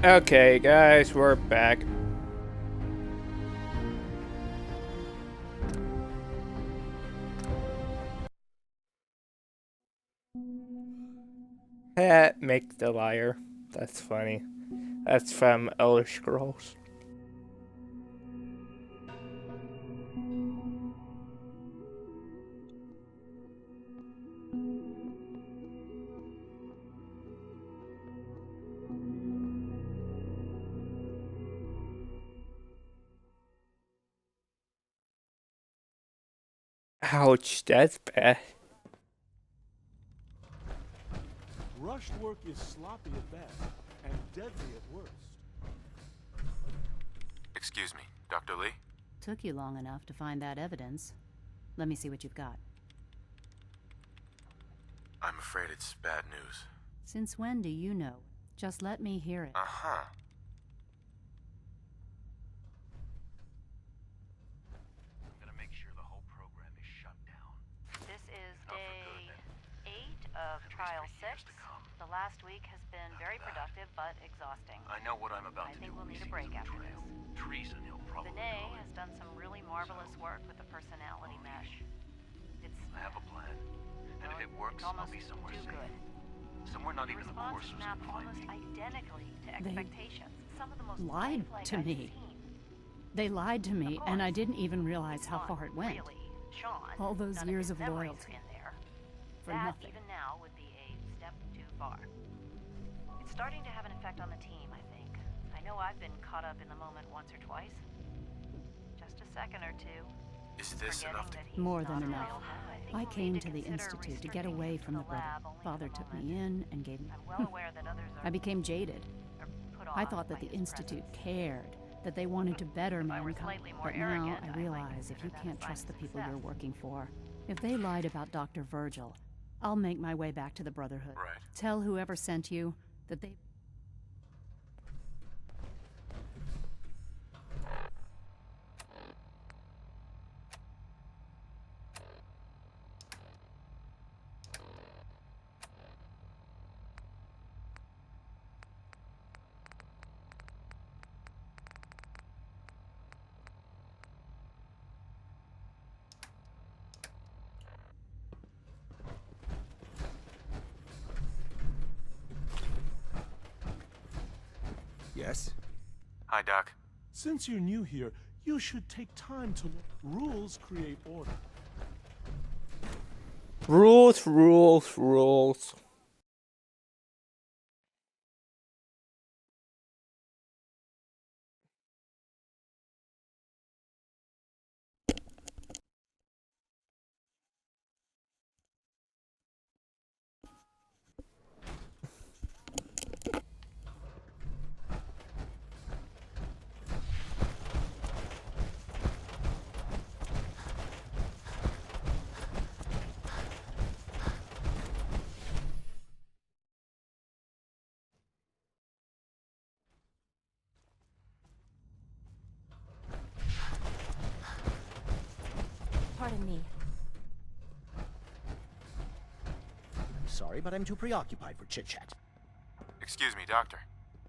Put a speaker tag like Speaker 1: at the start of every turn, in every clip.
Speaker 1: Okay, guys, we're back. Make the liar. That's funny. That's from Elder Scrolls. Ouch, that's bad.
Speaker 2: Rushed work is sloppy at best and deadly at worst.
Speaker 3: Excuse me, Dr. Lee?
Speaker 4: Took you long enough to find that evidence. Let me see what you've got.
Speaker 3: I'm afraid it's bad news.
Speaker 4: Since when do you know? Just let me hear it.
Speaker 3: Uh-huh. I'm gonna make sure the whole program is shut down.
Speaker 5: This is
Speaker 3: Not for
Speaker 5: day
Speaker 3: good.
Speaker 5: 8 of
Speaker 3: At least
Speaker 5: trial
Speaker 3: for years
Speaker 5: 6.
Speaker 3: to come.
Speaker 5: The last week has been very productive but exhausting.
Speaker 3: I know what I'm about
Speaker 5: I
Speaker 3: to
Speaker 5: think
Speaker 3: do.
Speaker 5: we'll
Speaker 3: when
Speaker 5: need
Speaker 3: he
Speaker 5: a break
Speaker 3: sees
Speaker 5: after
Speaker 3: betrayal. Treason, he'll probably
Speaker 5: Vinay
Speaker 3: call
Speaker 5: has
Speaker 3: it.
Speaker 5: done some really marvelous work with the personality mesh. It's
Speaker 3: I have a plan. And
Speaker 5: well,
Speaker 3: if it works,
Speaker 5: it's almost
Speaker 3: I'll be somewhere
Speaker 5: too
Speaker 3: safe.
Speaker 5: good.
Speaker 3: Somewhere not
Speaker 5: The
Speaker 3: even the
Speaker 5: responses
Speaker 3: coursers
Speaker 5: map
Speaker 3: can find
Speaker 5: almost
Speaker 3: me.
Speaker 5: identically to expectations. Some of the most
Speaker 4: Lied
Speaker 5: lifelike
Speaker 4: to
Speaker 5: I've
Speaker 4: me.
Speaker 5: seen.
Speaker 4: They lied to me,
Speaker 5: Of
Speaker 4: and I
Speaker 5: course,
Speaker 4: didn't even realize
Speaker 5: it's
Speaker 4: how
Speaker 5: not
Speaker 4: far it went.
Speaker 5: Really, Sean.
Speaker 4: All those
Speaker 5: None
Speaker 4: years
Speaker 5: of,
Speaker 4: of
Speaker 5: his memories
Speaker 4: loyalty.
Speaker 5: are in there.
Speaker 4: For
Speaker 5: That,
Speaker 4: nothing.
Speaker 5: even now, would be a step too far. It's starting to have an effect on the team, I think. I know I've been caught up in the moment once or twice. Just a second or two.
Speaker 3: Is this
Speaker 5: Forgetting
Speaker 3: enough to...
Speaker 5: that he's
Speaker 4: More
Speaker 5: not
Speaker 4: than enough.
Speaker 5: available. think
Speaker 4: I
Speaker 5: we'll
Speaker 4: came
Speaker 5: need
Speaker 4: to the
Speaker 5: consider
Speaker 4: Institute to get
Speaker 5: restricting
Speaker 4: away
Speaker 5: him to
Speaker 4: from the brother.
Speaker 5: lab only for
Speaker 4: Father
Speaker 5: the
Speaker 4: took
Speaker 5: moment.
Speaker 4: me in and gave me...
Speaker 5: I'm well aware that others are
Speaker 4: I became jaded.
Speaker 5: put
Speaker 4: I
Speaker 5: off
Speaker 4: thought that
Speaker 5: by
Speaker 4: the
Speaker 5: his
Speaker 4: Institute
Speaker 5: presence.
Speaker 4: cared, that they wanted to better
Speaker 5: If I were
Speaker 4: mankind.
Speaker 5: slightly more
Speaker 4: But now
Speaker 5: arrogant,
Speaker 4: I
Speaker 5: I might
Speaker 4: realize if
Speaker 5: consider
Speaker 4: you
Speaker 5: that a
Speaker 4: can't
Speaker 5: sign
Speaker 4: trust
Speaker 5: of
Speaker 4: the people
Speaker 5: success.
Speaker 4: you're working for, if they lied about Dr. Virgil, I'll make my way back to the Brotherhood.
Speaker 3: Right.
Speaker 4: Tell whoever sent you that they...
Speaker 2: Yes?
Speaker 3: Hi, Doc.
Speaker 2: Since you're new here, you should take time to learn. Rules create order.
Speaker 1: Rules, rules, rules.
Speaker 6: Pardon me.
Speaker 7: I'm sorry, but I'm too preoccupied for chit-chat.
Speaker 3: Excuse me, Doctor.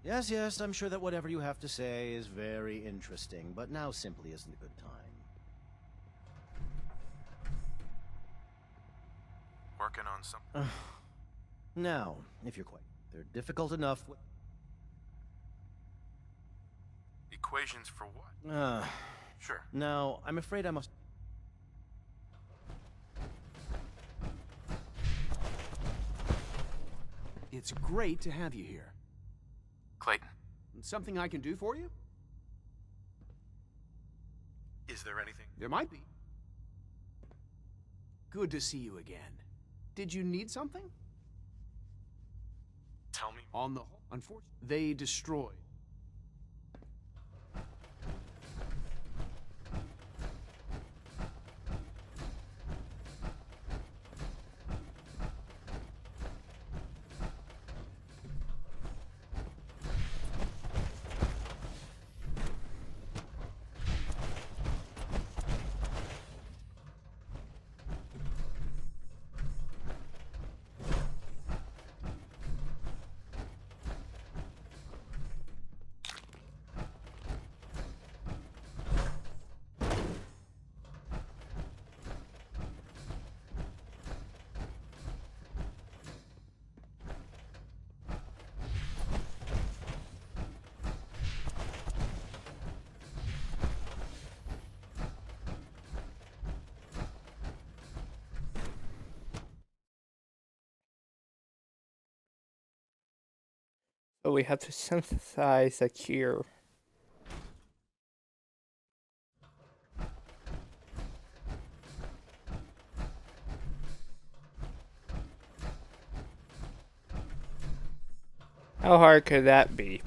Speaker 7: Yes, yes, I'm sure that whatever you have to say is very interesting, but now simply isn't a good time.
Speaker 3: Working on some...
Speaker 7: Now, if you're quite... They're difficult enough...
Speaker 3: Equations for what? Sure.
Speaker 7: Now, I'm afraid I must...
Speaker 8: It's great to have you here.
Speaker 3: Clayton,
Speaker 8: Something I can do for you?
Speaker 3: is there anything?
Speaker 8: There might be. Good to see you again. Did you need something?
Speaker 3: Tell me.
Speaker 8: On the whole, unfortunately, they destroyed.
Speaker 1: But we have to synthesize a cure. How hard could that be?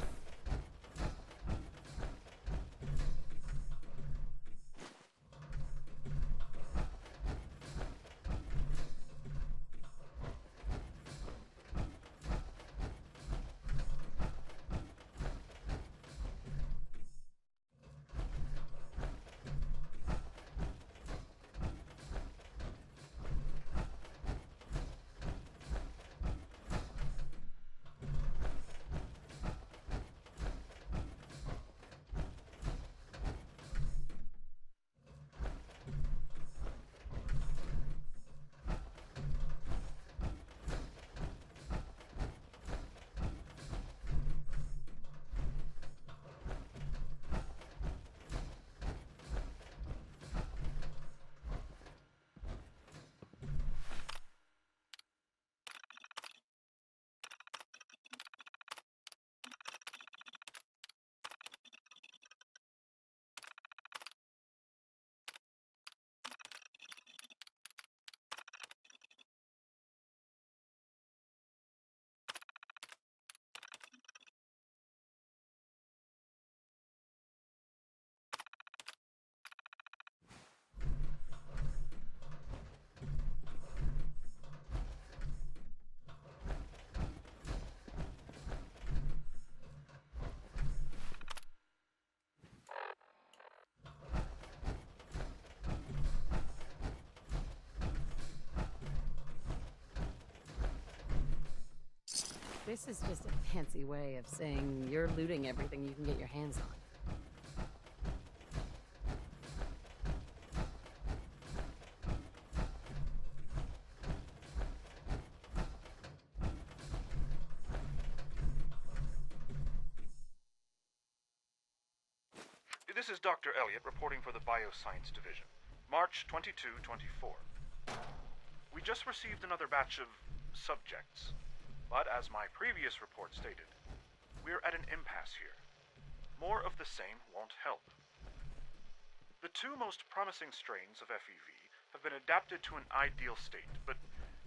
Speaker 6: This is just a fancy way of saying you're looting everything you can get your hands on.
Speaker 3: This is Dr. Elliot reporting for the Bioscience Division. March 22-24. We just received another batch of subjects. But as my previous report stated, we're at an impasse here. More of the same won't help. The two most promising strains of FEV have been adapted to an ideal state, but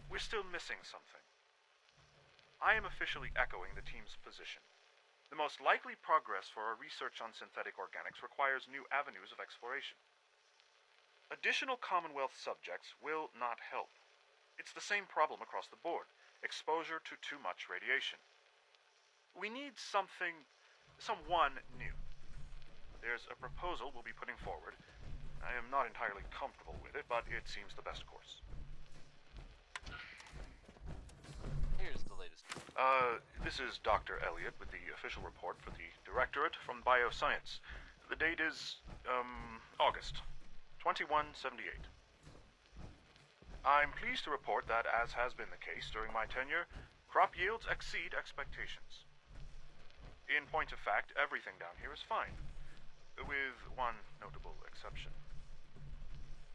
Speaker 3: we're still missing something. I am officially echoing the team's position. The most likely progress for our research on synthetic organics requires new avenues of exploration. Additional Commonwealth subjects will not help. It's the same problem across the board. Exposure to too much radiation. We need someone new. There's a proposal we'll be putting forward. I am not entirely comfortable with it, but it seems the best course.
Speaker 9: Here's the latest.
Speaker 3: This is Dr. Elliot with the official report for the Directorate from Bioscience. The date is, August 2178. I'm pleased to report that, as has been the case during my tenure, crop yields exceed expectations. In point of fact, everything down here is fine, with one notable exception.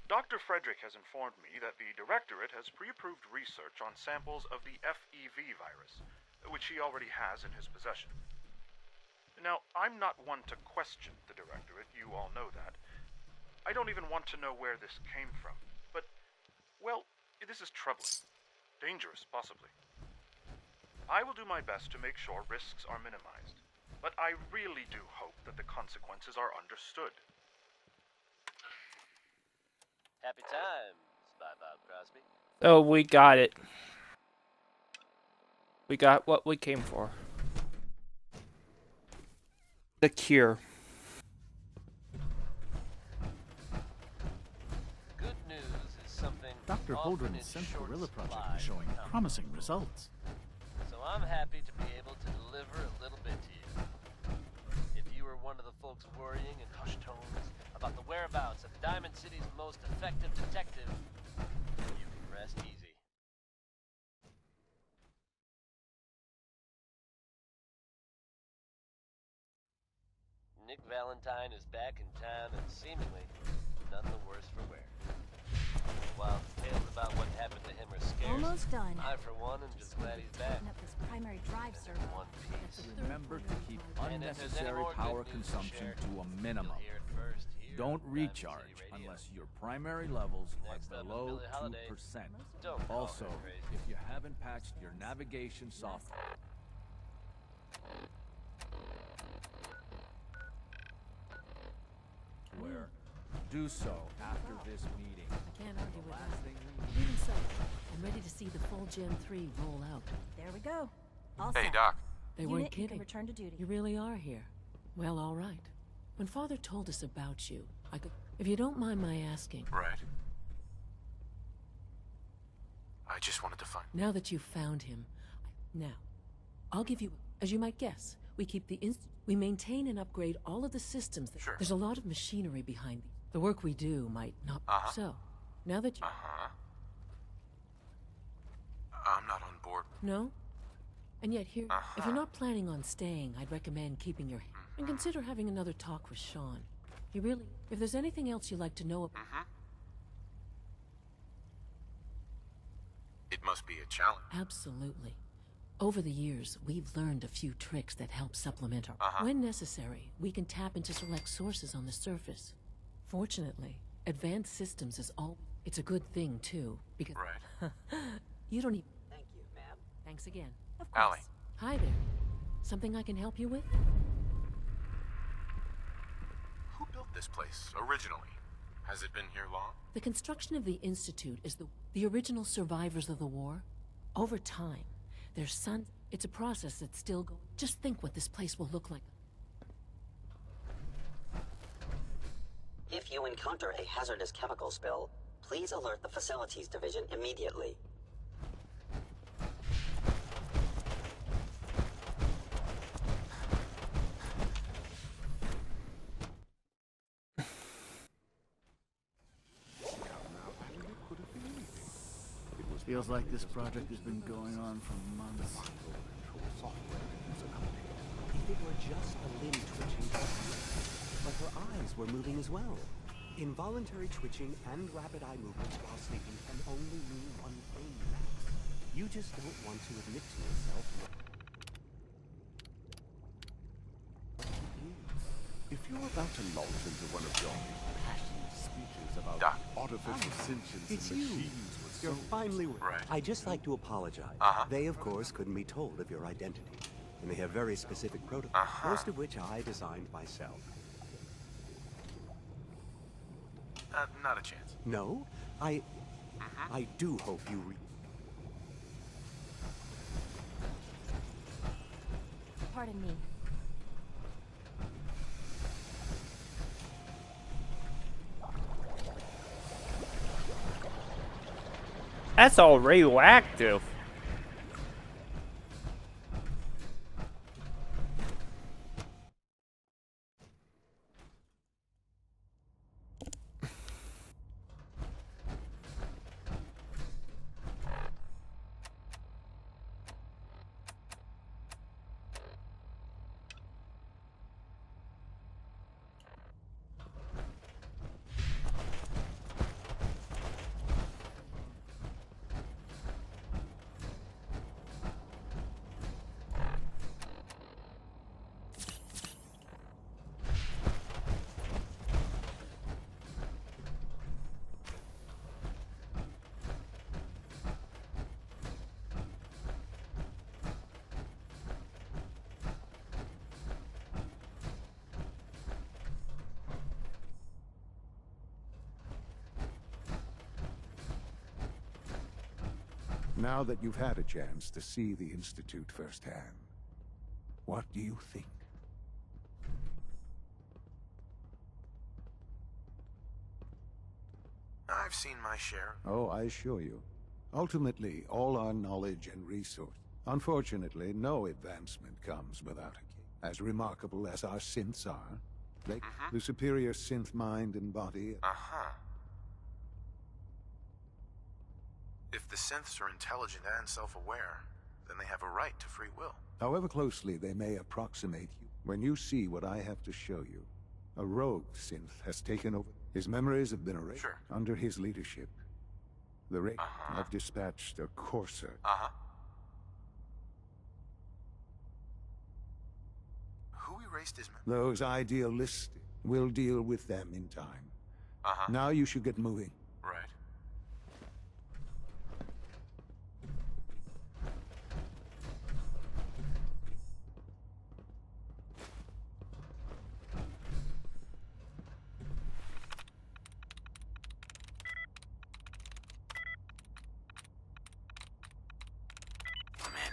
Speaker 3: Dr. Frederick has informed me that the Directorate has pre-approved research on samples of the FEV virus, which he already has in his possession. Now, I'm not one to question the Directorate, you all know that. I don't even want to know where this came from, but well, this is troubling. Dangerous, possibly. I will do my best to make sure risks are minimized, but I really do hope that the consequences are understood.
Speaker 9: Happy times, Bob Crosby.
Speaker 1: Oh, we got it. We got what we came for. The cure.
Speaker 10: Dr. Holdren's synth gorilla project is showing promising results.
Speaker 9: So I'm happy to be able to deliver a little bit to you. If you were one of the folks worrying in hushed tones about the whereabouts of Diamond City's most effective detective, you can rest easy. Nick Valentine is back in town and seemingly none the worse for wear. While tales about what happened to him are scarce,
Speaker 11: Almost done.
Speaker 9: I, for one, am just glad he's back.
Speaker 11: Open up this primary drive
Speaker 9: And
Speaker 11: server.
Speaker 9: in one piece.
Speaker 10: Remember to keep
Speaker 9: And if there's any
Speaker 10: unnecessary
Speaker 9: more
Speaker 10: power
Speaker 9: good news to
Speaker 10: consumption
Speaker 9: share,
Speaker 10: to a minimum.
Speaker 9: you'll hear it first here
Speaker 10: Don't
Speaker 9: on Diamond
Speaker 10: recharge
Speaker 9: City Radio.
Speaker 10: unless your primary levels
Speaker 9: Next
Speaker 10: are
Speaker 9: up is
Speaker 10: below
Speaker 9: Billie Holiday.
Speaker 10: 2%.
Speaker 9: Don't call
Speaker 10: Also,
Speaker 9: her crazy.
Speaker 10: if you haven't patched your navigation software, do so after this meeting.
Speaker 6: I can't argue with
Speaker 10: Last
Speaker 6: that.
Speaker 10: thing we need.
Speaker 6: Even so, I'm ready to see the full Gen 3 roll out.
Speaker 11: There we go. All
Speaker 12: Hey,
Speaker 11: set.
Speaker 12: Doc.
Speaker 6: They
Speaker 11: Unit,
Speaker 6: weren't
Speaker 11: you can
Speaker 6: kidding.
Speaker 11: return to duty.
Speaker 6: You really are here. Well, all right. When Father told us about you, I could... If you don't mind my asking,
Speaker 12: Right. I just wanted to find...
Speaker 6: now that you've found him... Now, I'll give you... As you might guess, we keep the we maintain and upgrade all of the systems.
Speaker 12: Sure.
Speaker 6: There's a lot of machinery behind these. The work we do might not... So, now that you...
Speaker 12: I'm not on board.
Speaker 6: No? And yet here... If you're not planning on staying, I'd recommend keeping your... And consider having another talk with Sean. You really... If there's anything else you'd like to know about...
Speaker 12: It must be a challenge.
Speaker 6: Absolutely. Over the years, we've learned a few tricks that help supplement our... When necessary, we can tap into select sources on the surface. Fortunately, advanced systems is all... It's a good thing, too, because...
Speaker 12: Right.
Speaker 6: You don't even...
Speaker 5: Thank you, ma'am.
Speaker 6: Thanks again.
Speaker 11: Of course.
Speaker 12: Allie.
Speaker 6: Hi there. Something I can help you with?
Speaker 12: Who built this place originally? Has it been here long?
Speaker 6: The construction of the Institute is the original survivors of the war. Over time, their son... It's a process that's still going... Just think what this place will look like.
Speaker 13: If you encounter a hazardous chemical spill, please alert the Facilities Division immediately.
Speaker 10: Feels like this project has been going on for months.
Speaker 14: If it were just a limb twitching, but her eyes were moving as well. Involuntary twitching and rapid eye movements while sleeping can only mean one thing, Max. You just don't want to admit to yourself what
Speaker 2: If you're about to launch into one of your impassioned speeches about
Speaker 12: Doc.
Speaker 2: artificial sentience
Speaker 14: it's
Speaker 2: and
Speaker 14: you.
Speaker 2: machines with
Speaker 14: You're
Speaker 2: souls,
Speaker 14: finally
Speaker 12: Right.
Speaker 14: I'd just like to apologize. They, of course, couldn't be told of your identity. And they have very specific protocols, most of which I designed myself.
Speaker 12: Not a chance.
Speaker 14: No? I do hope you
Speaker 11: Pardon me.
Speaker 1: That's all radioactive.
Speaker 2: now that you've had a chance to see the Institute firsthand, what do you think?
Speaker 12: I've seen my share.
Speaker 2: Oh, I assure you. Ultimately, all our knowledge and resource. Unfortunately, no advancement comes without a key. As remarkable as our synths are, they, the superior synth mind and body...
Speaker 12: If the synths are intelligent and self-aware, then they have a right to free will.
Speaker 2: However closely they may approximate you, when you see what I have to show you, a rogue synth has taken over. His memories have been erased.
Speaker 12: Sure.
Speaker 2: Under his leadership, The Wraith have dispatched a courser.
Speaker 12: Who erased his memory?
Speaker 2: Those idealistic. We'll deal with them in time. Now you should get moving.
Speaker 12: Right. I'm in.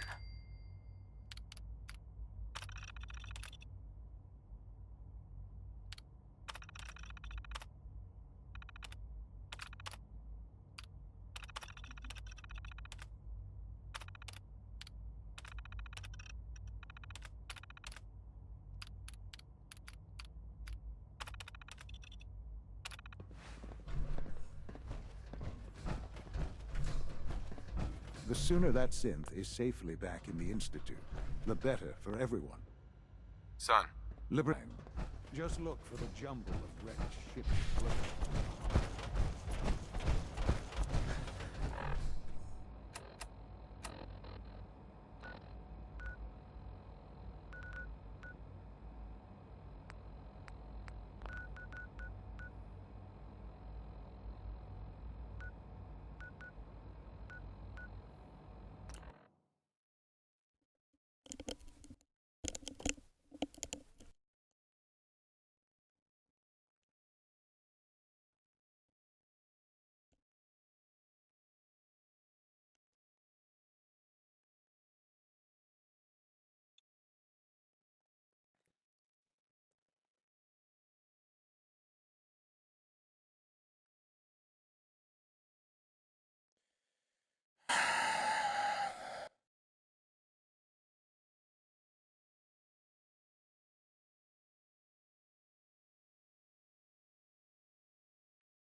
Speaker 2: The sooner that synth is safely back in the Institute, the better for everyone.
Speaker 12: Son.
Speaker 2: Librine, just look for the jumble of wrecked ships.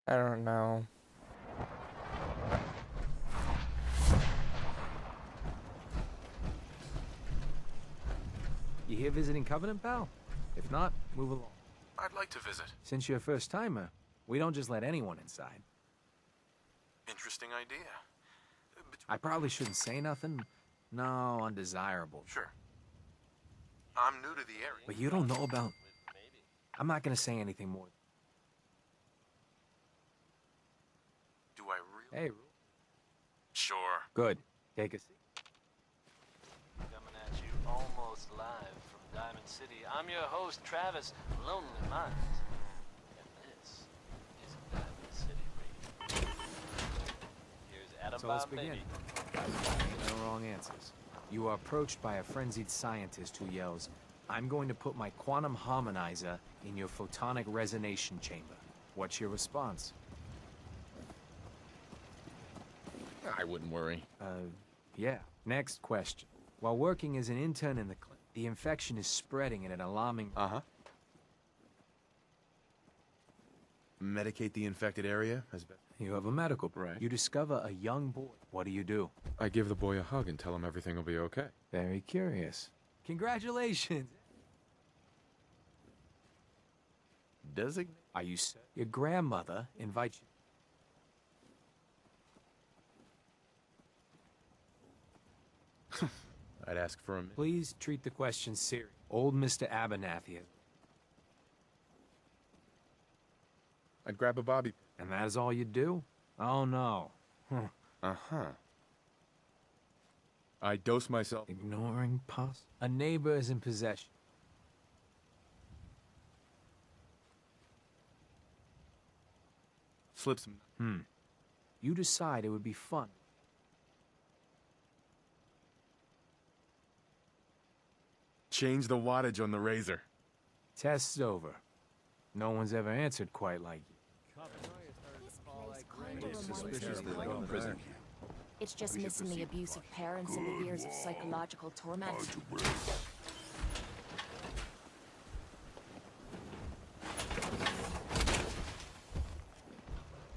Speaker 1: I don't know.
Speaker 15: You here visiting Covenant, pal? If not, move along.
Speaker 12: I'd like to visit.
Speaker 15: Since you're a first-timer, we don't just let anyone inside.
Speaker 12: Interesting idea.
Speaker 15: I probably shouldn't say nothing. No, undesirable.
Speaker 12: Sure. I'm new to the area.
Speaker 15: But you don't know about... I'm not gonna say anything more.
Speaker 12: Do I really?
Speaker 15: Hey.
Speaker 12: Sure.
Speaker 15: Good. Take a seat.
Speaker 9: Coming at you almost live from Diamond City. I'm your host, Travis Lonely Minds. And this is Diamond City Radio. Here's Adam
Speaker 15: So let's
Speaker 9: Bomb
Speaker 15: begin.
Speaker 9: Baby.
Speaker 15: No wrong answers. You are approached by a frenzied scientist who yells, "I'm going to put my quantum harmonizer in your photonic resonation chamber." What's your response?
Speaker 12: I wouldn't worry.
Speaker 15: Yeah. Next question. While working as an intern in the clinic, the infection is spreading at an alarming...
Speaker 12: Medicate the infected area as best.
Speaker 15: You have a medical...
Speaker 12: Right.
Speaker 15: You discover a young boy. What do?
Speaker 12: I give the boy a hug and tell him everything will be okay.
Speaker 15: Very curious. Congratulations!
Speaker 12: Designate?
Speaker 15: Are you... Your grandmother invites you...
Speaker 12: I'd ask for a minute.
Speaker 15: Please treat the question serious. Old Mr. Abernathy.
Speaker 12: I'd grab a bobby.
Speaker 15: And that is all you do? Oh, no.
Speaker 12: I dose myself.
Speaker 15: Ignoring pus. A neighbor is in possession.
Speaker 12: Slip some.
Speaker 15: You decide it would be fun.
Speaker 12: Change the wattage on the razor.
Speaker 15: Test's over. No one's ever answered quite like you.
Speaker 16: It's just missing the abuse of parents and the years of psychological torment.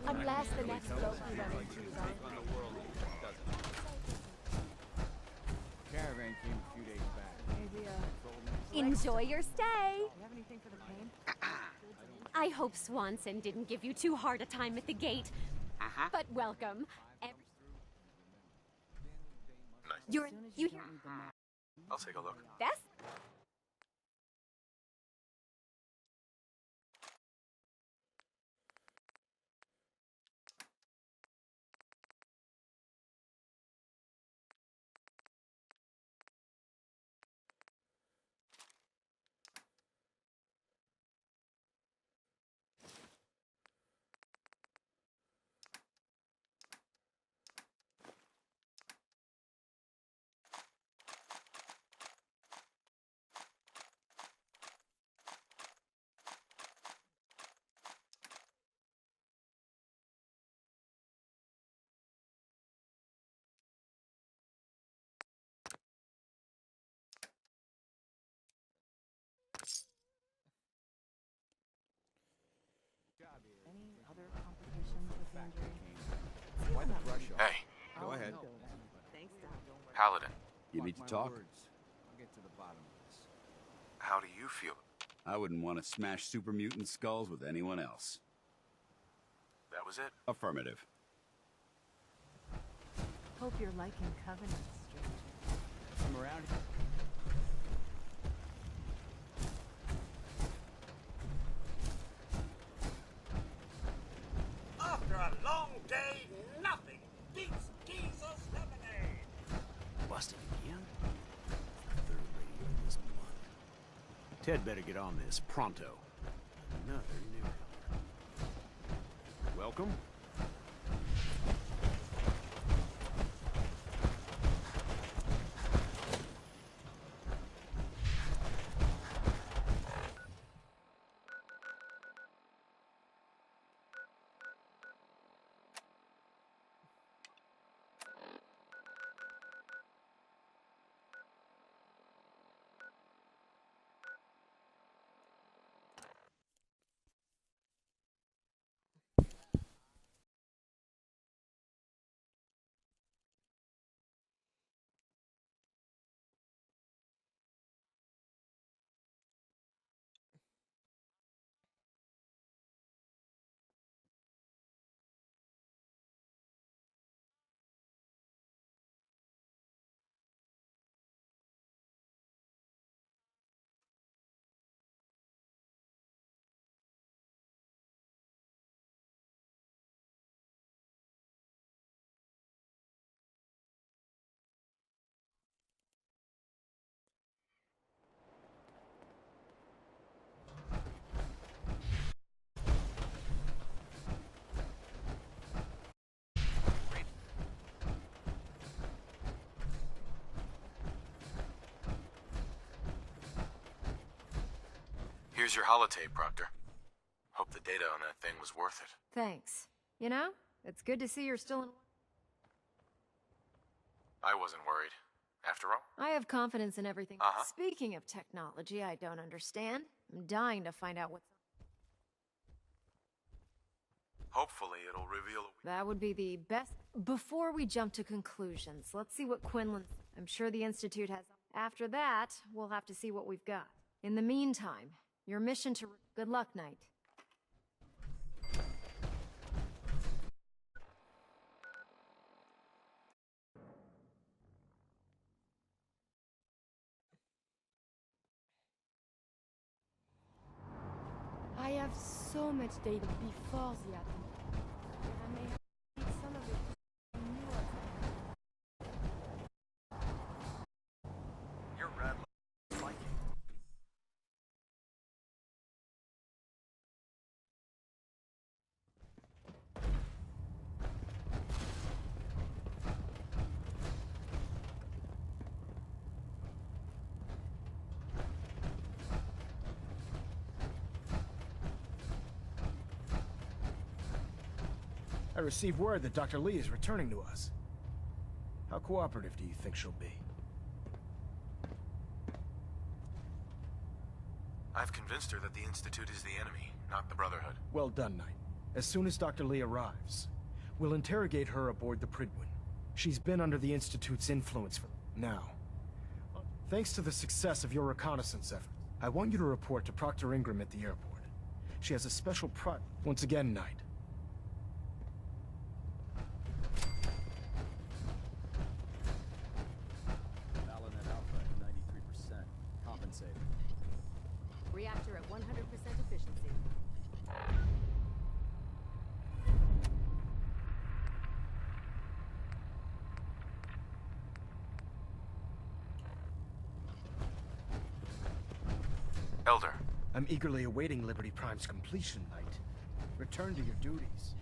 Speaker 16: Unless the next bloke we run into is on.
Speaker 17: Caravan came a few days back.
Speaker 11: Enjoy your stay.
Speaker 17: You have anything for the pain?
Speaker 11: I hope Swanson didn't give you too hard a time at the gate.
Speaker 16: But welcome.
Speaker 12: Nice.
Speaker 16: You hear?
Speaker 12: I'll take a look.
Speaker 16: That's
Speaker 4: Any other complications with the injury?
Speaker 17: Why the brush off?
Speaker 12: Hey,
Speaker 17: Go ahead.
Speaker 4: Thanks,
Speaker 12: Paladin,
Speaker 18: You need to talk?
Speaker 17: I'll get to the bottom of this.
Speaker 12: how do you feel?
Speaker 18: I wouldn't want to smash super mutant skulls with anyone else.
Speaker 12: That was it?
Speaker 18: Affirmative.
Speaker 4: Hope you're liking Covenant, stranger.
Speaker 17: Come around here.
Speaker 19: After a long day, nothing beats Jesus lemonade.
Speaker 7: Busted again? Third radio this month. Ted better get on this pronto. Another newcomer. Welcome.
Speaker 12: Here's your holotape, Proctor. Hope the data on that thing was worth it.
Speaker 20: Thanks. You know, it's good to see you're still in...
Speaker 12: I wasn't worried. After all,
Speaker 20: I have confidence in everything.
Speaker 12: Uh-huh.
Speaker 20: Speaking of technology I don't understand, I'm dying to find out what's...
Speaker 12: hopefully it'll reveal a...
Speaker 20: That would be the best... Before we jump to conclusions, let's see what Quinlan... I'm sure the Institute has... After that, we'll have to see what we've got. In the meantime, your mission to... Good luck, Knight.
Speaker 21: I have so much data before the atom. I may have some of it to new
Speaker 12: You're rad like
Speaker 22: I received word that Dr. Lee is returning to us. How cooperative do you think she'll be?
Speaker 12: I've convinced her that the Institute is the enemy, not the Brotherhood.
Speaker 22: Well done, Knight. As soon as Dr. Lee arrives, we'll interrogate her aboard the Prydwen. She's been under the Institute's influence for... Now, thanks to the success of your reconnaissance effort, I want you to report to Proctor Ingram at the airport. She has a special Once again, Knight.
Speaker 3: reactor at 100% efficiency.
Speaker 12: Elder.
Speaker 22: I'm eagerly awaiting Liberty Prime's completion, Knight. Return to your duties.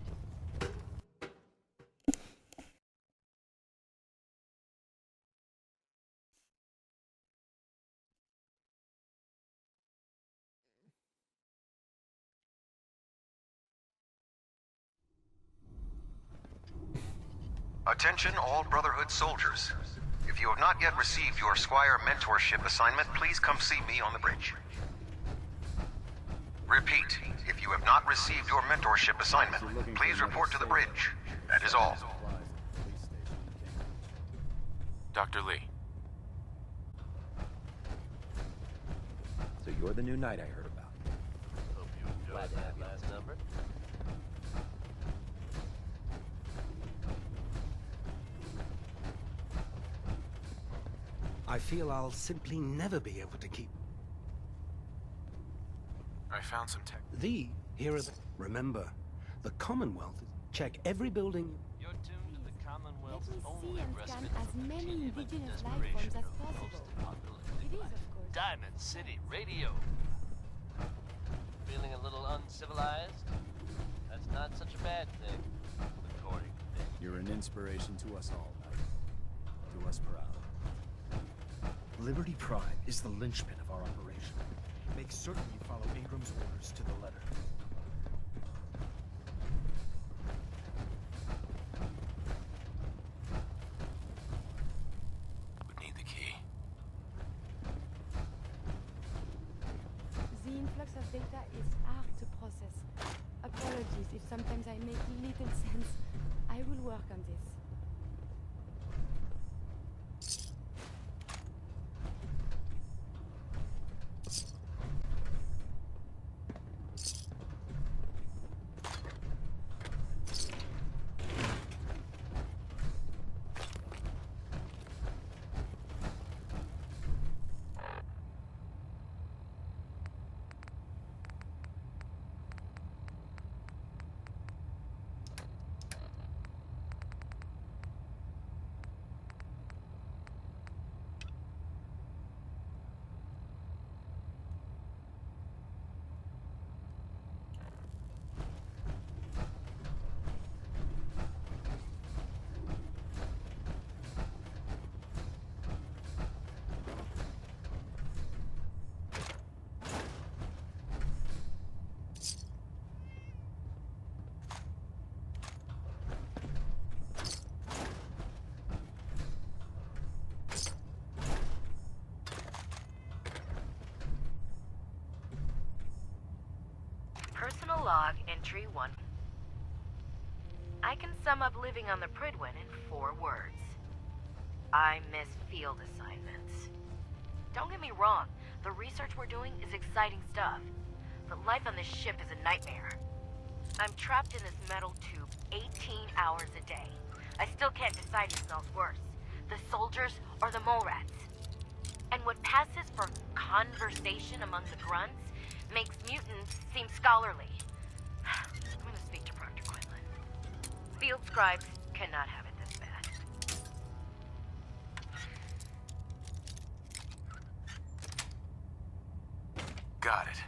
Speaker 8: Attention all Brotherhood soldiers. If you have not yet received your Squire mentorship assignment, please come see me on the bridge. Repeat, if you have not received your mentorship assignment, please report to the bridge. That is all.
Speaker 12: Dr. Lee.
Speaker 23: So you're the new knight I heard about.
Speaker 9: Hope you enjoyed that last number.
Speaker 14: I feel I'll simply never be able to keep...
Speaker 12: I found some tech.
Speaker 14: Here are the... Remember, the Commonwealth. Check every building...
Speaker 9: You're tuned to the Commonwealth's
Speaker 21: Let me
Speaker 9: only
Speaker 21: see and
Speaker 9: respite
Speaker 21: scan as
Speaker 9: from
Speaker 21: many
Speaker 9: routine but
Speaker 21: indigenous life
Speaker 9: desperation
Speaker 21: forms as
Speaker 9: of most
Speaker 21: possible.
Speaker 9: populated
Speaker 21: It is,
Speaker 9: life.
Speaker 21: of course.
Speaker 9: Diamond City Radio. Feeling a little uncivilized? That's not such a bad thing, according to Nick.
Speaker 7: You're an inspiration to us all, Knight. To us proud.
Speaker 22: Liberty Prime is the linchpin of our operation. Make certain you follow Ingram's orders to the letter.
Speaker 12: Would need the key.
Speaker 21: The influx of data is hard to process. Apologies if sometimes I make little sense. I will work on this.
Speaker 5: Personal log entry 1. I can sum up living on the Prydwen in 4 words. I miss field assignments. Don't get me wrong, the research we're doing is exciting stuff, but life on this ship is a nightmare. I'm trapped in this metal tube 18 hours a day. I still can't decide who smells worse, the soldiers or the mole rats. And what passes for conversation among the grunts makes mutants seem scholarly. I'm gonna speak to Proctor Quinlan. Field scribes cannot have it this bad.
Speaker 12: Got it.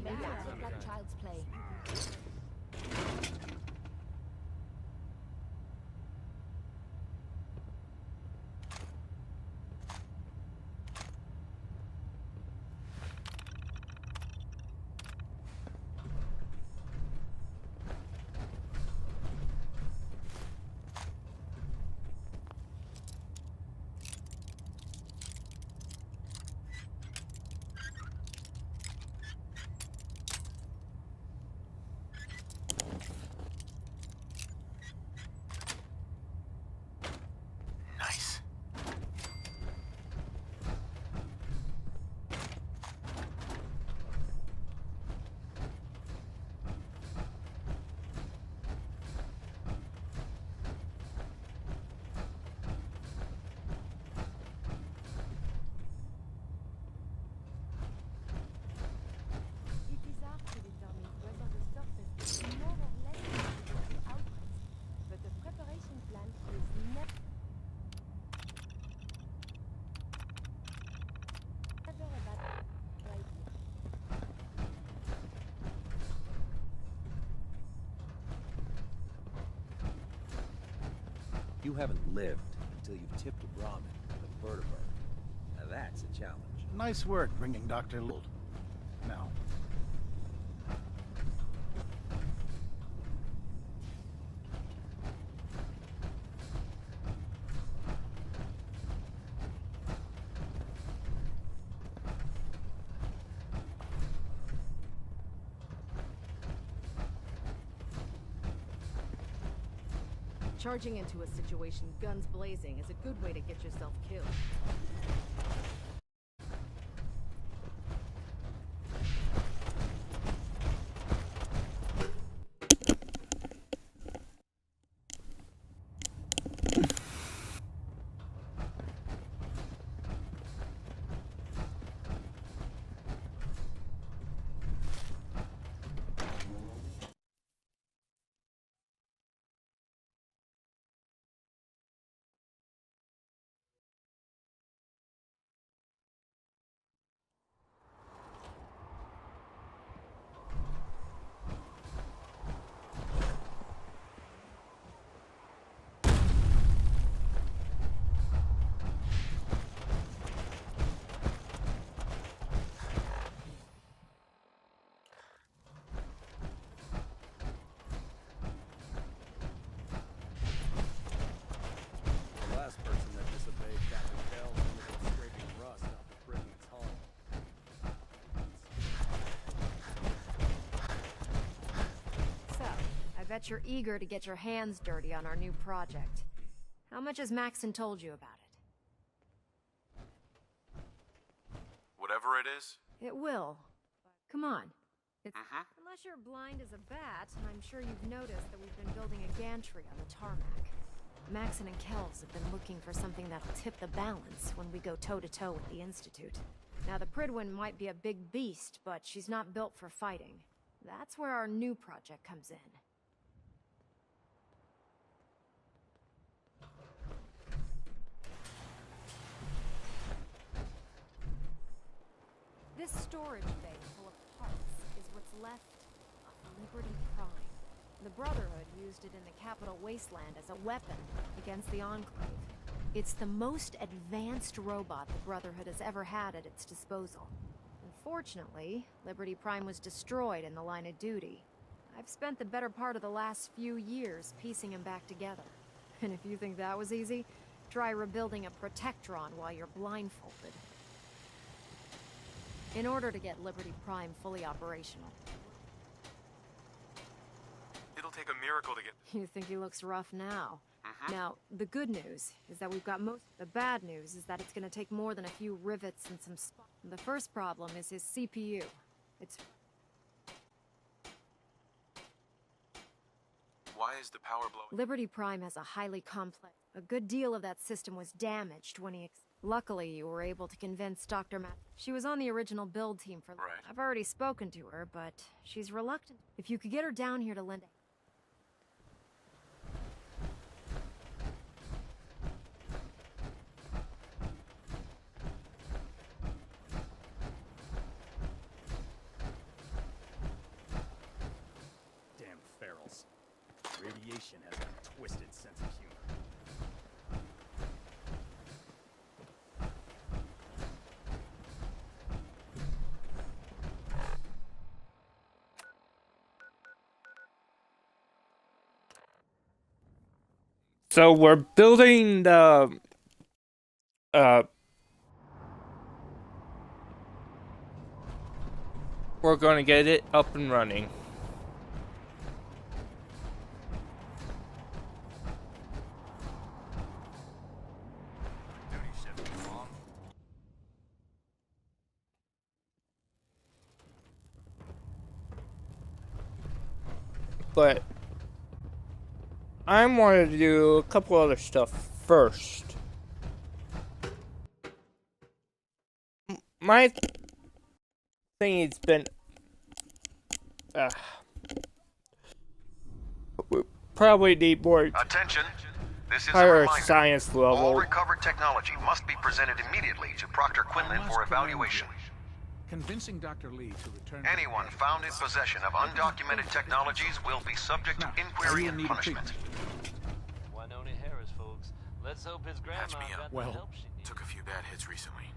Speaker 16: Maybe I look like child's play.
Speaker 6: You haven't lived until you've tipped a Brahmin with a vertebrate. Now that's a challenge.
Speaker 10: Nice work bringing Dr. Lould. Now.
Speaker 3: Charging into a situation guns blazing is a good way to get yourself killed.
Speaker 20: I bet you're eager to get your hands dirty on our new project. How much has Maxon told you about it?
Speaker 12: Whatever it is?
Speaker 20: It will. Come on. Unless you're blind as a bat, I'm sure you've noticed that we've been building a gantry on the tarmac. Maxon and Kells have been looking for something that'll tip the balance when we go toe-to-toe with the Institute. Now, the Prydwen might be a big beast, but she's not built for fighting. That's where our new project comes in. This storage bay full of parts is what's left of Liberty Prime. The Brotherhood used it in the Capital Wasteland as a weapon against the Enclave. It's the most advanced robot the Brotherhood has ever had at its disposal. Unfortunately, Liberty Prime was destroyed in the line of duty. I've spent the better part of the last few years piecing him back together. And if you think that was easy, try rebuilding a Protectron while you're blindfolded. In order to get Liberty Prime fully operational.
Speaker 12: It'll take a miracle to get...
Speaker 20: You think he looks rough now? Now, the good news is that we've got most... The bad news is that it's gonna take more than a few rivets and some spots. The first problem is his CPU. It's...
Speaker 12: Why is the power blowing?
Speaker 20: Liberty Prime has a highly complex... A good deal of that system was damaged when he... Luckily, you were able to convince Dr. Matt. She was on the original build team for...
Speaker 12: Right.
Speaker 20: I've already spoken to her, but she's reluctant. If you could get her down here to lend...
Speaker 17: Damn ferals. Radiation has a twisted sense of humor.
Speaker 1: So we're building the we're going to get it up and running. But I wanted to do a couple other stuff first. My thing has been we probably need more
Speaker 8: Attention. This is a
Speaker 1: higher
Speaker 8: reminder.
Speaker 1: science level.
Speaker 8: All recovered technology must be presented immediately to Proctor Quinlan for evaluation.
Speaker 10: Convincing Dr. Lee to return...
Speaker 8: Anyone found in possession of undocumented technologies will be subject to inquiry and punishment.
Speaker 9: Winona Harris, folks. Let's hope his grandma
Speaker 12: Patch me
Speaker 9: got
Speaker 12: up.
Speaker 9: the
Speaker 10: Well,
Speaker 9: help she needed.
Speaker 12: Took a few bad hits recently.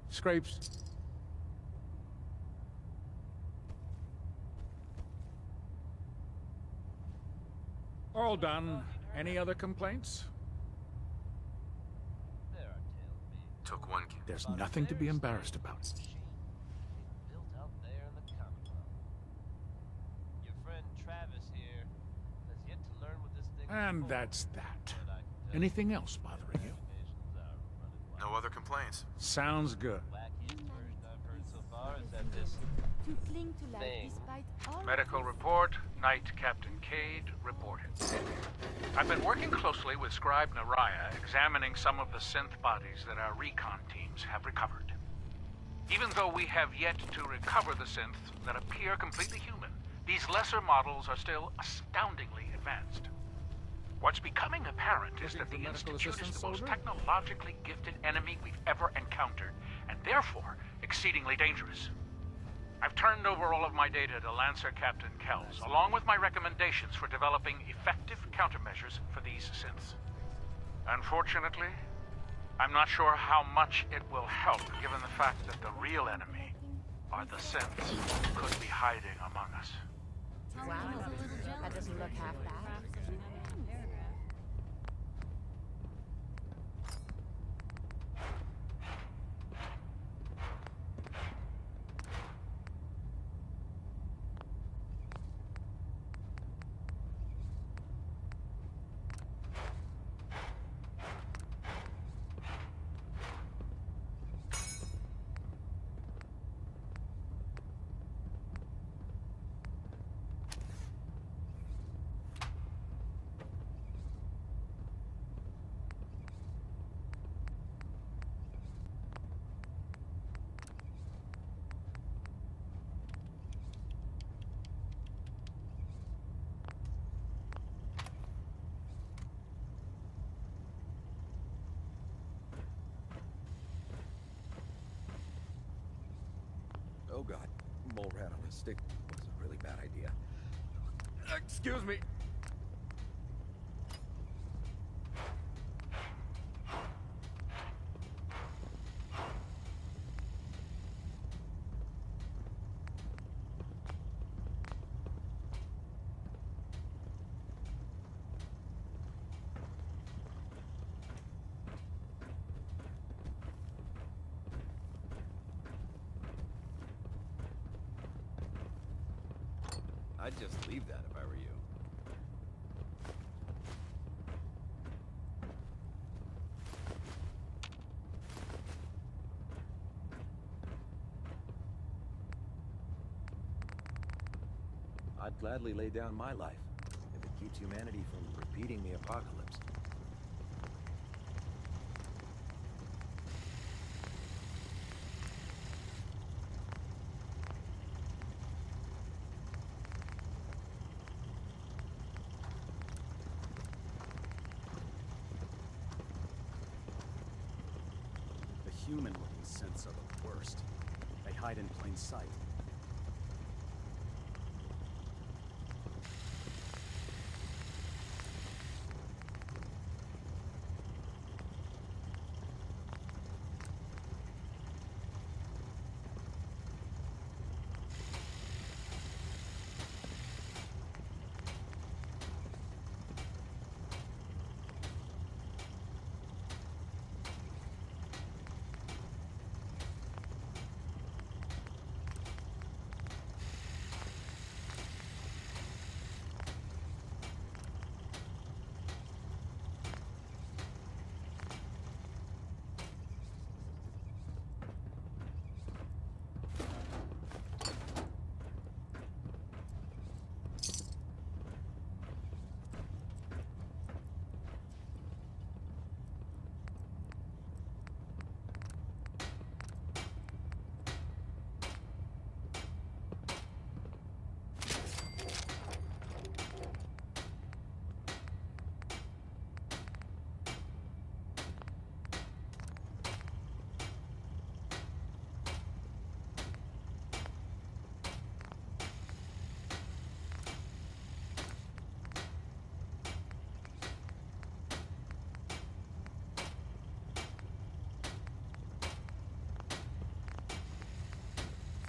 Speaker 10: Scrapes. All done. Any other complaints?
Speaker 12: Took one.
Speaker 10: There's nothing to be embarrassed about.
Speaker 9: Built out there in the Commonwealth. Your friend Travis here has yet to learn what this thing is
Speaker 10: And
Speaker 9: for.
Speaker 10: that's that. Anything else bothering you?
Speaker 12: No other complaints.
Speaker 10: Sounds good.
Speaker 9: Wackiest version I've heard so far is that this
Speaker 21: To cling to life
Speaker 9: thing.
Speaker 21: despite all
Speaker 2: Medical report, Night Captain Cade reported. I've been working closely with Scribe Naraya, examining some of the synth bodies that our recon teams have recovered. Even though we have yet to recover the synths that appear completely human, these lesser models are still astoundingly advanced. What's becoming apparent is that the
Speaker 10: medical
Speaker 2: Institute is
Speaker 10: assistance,
Speaker 2: the most
Speaker 10: soldier?
Speaker 2: technologically gifted enemy we've ever encountered, and therefore exceedingly dangerous. I've turned over all of my data to Lancer Captain Kells, along with my recommendations for developing effective countermeasures for these synths. Unfortunately, I'm not sure how much it will help, given the fact that the real enemy are the synths who could be hiding among us.
Speaker 3: Wow, that doesn't look half bad.
Speaker 6: Oh god, mole rat on a stick was a really bad idea. Excuse me. I'd just leave that if I were you. I'd gladly lay down my life if it keeps humanity from repeating the apocalypse.
Speaker 17: The human-looking synths are the worst. They hide in plain sight.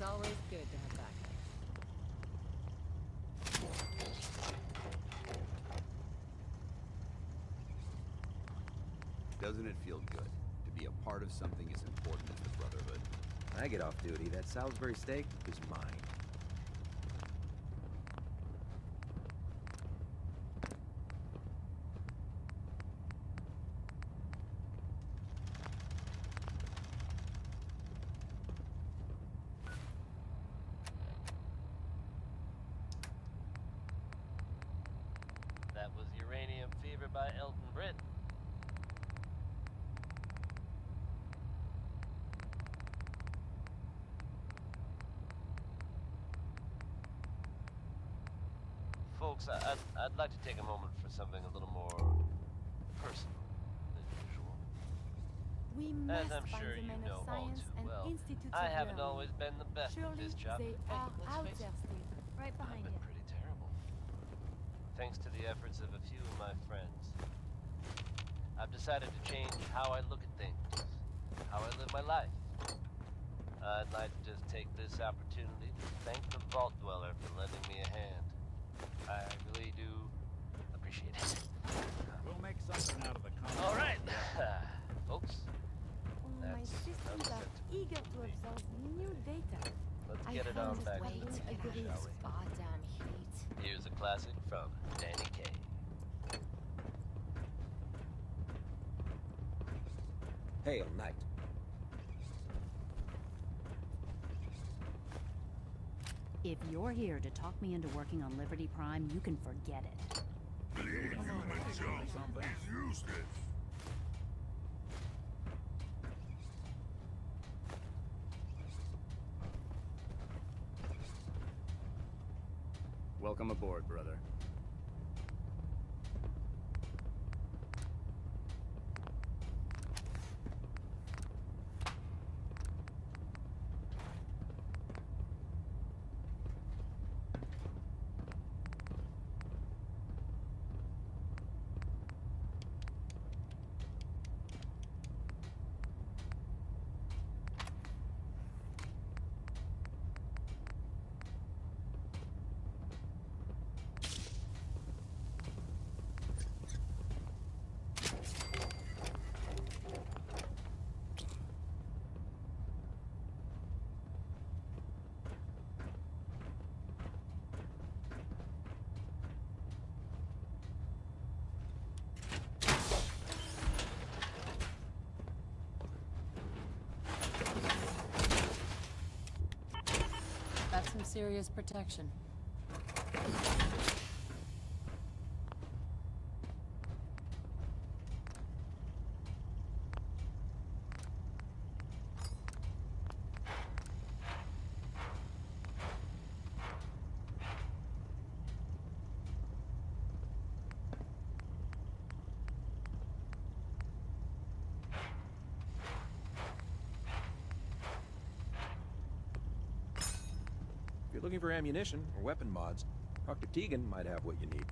Speaker 3: It's always good to have backup.
Speaker 18: Doesn't it feel good to be a part of something as important as the Brotherhood?
Speaker 6: When I get off duty, that Salisbury steak is mine.
Speaker 9: That was Uranium Fever by Elton Britt. Folks, I'd like to take a moment for something a little more personal than usual.
Speaker 21: We
Speaker 9: As
Speaker 21: must
Speaker 9: I'm
Speaker 21: find
Speaker 9: sure
Speaker 21: the
Speaker 9: you
Speaker 21: men
Speaker 9: know
Speaker 21: of
Speaker 9: all
Speaker 21: science
Speaker 9: too
Speaker 21: and
Speaker 9: well,
Speaker 21: institutes
Speaker 9: I
Speaker 21: of
Speaker 9: haven't
Speaker 21: learning.
Speaker 9: always been the best at
Speaker 21: Surely
Speaker 9: this job.
Speaker 21: they
Speaker 9: Hey,
Speaker 21: are
Speaker 9: let's
Speaker 21: out
Speaker 9: face
Speaker 21: there
Speaker 9: it,
Speaker 21: still. Right
Speaker 9: I've
Speaker 21: behind
Speaker 9: been
Speaker 21: you.
Speaker 9: pretty terrible. Thanks to the efforts of a few of my friends, I've decided to change how I look at things, how I live my life. I'd like to just take this opportunity to thank the Vault Dweller for lending me a hand. I really do appreciate it.
Speaker 10: We'll make something out of the conversation.
Speaker 9: All right, folks.
Speaker 21: Oh, my systems are eager to absorb new data.
Speaker 9: Let's
Speaker 21: I
Speaker 9: get it
Speaker 21: can't
Speaker 9: on back
Speaker 21: wait
Speaker 9: to
Speaker 21: to
Speaker 9: the
Speaker 21: agree.
Speaker 9: shall we?
Speaker 16: Goddamn heat.
Speaker 9: Here's a classic from Danny Kaye.
Speaker 6: Hail, Knight.
Speaker 4: If you're here to talk me into working on Liberty Prime, you can forget it.
Speaker 17: Welcome aboard, brother.
Speaker 4: That's some serious protection.
Speaker 6: If you're looking for ammunition or weapon mods, Dr. Tegan might have what you need.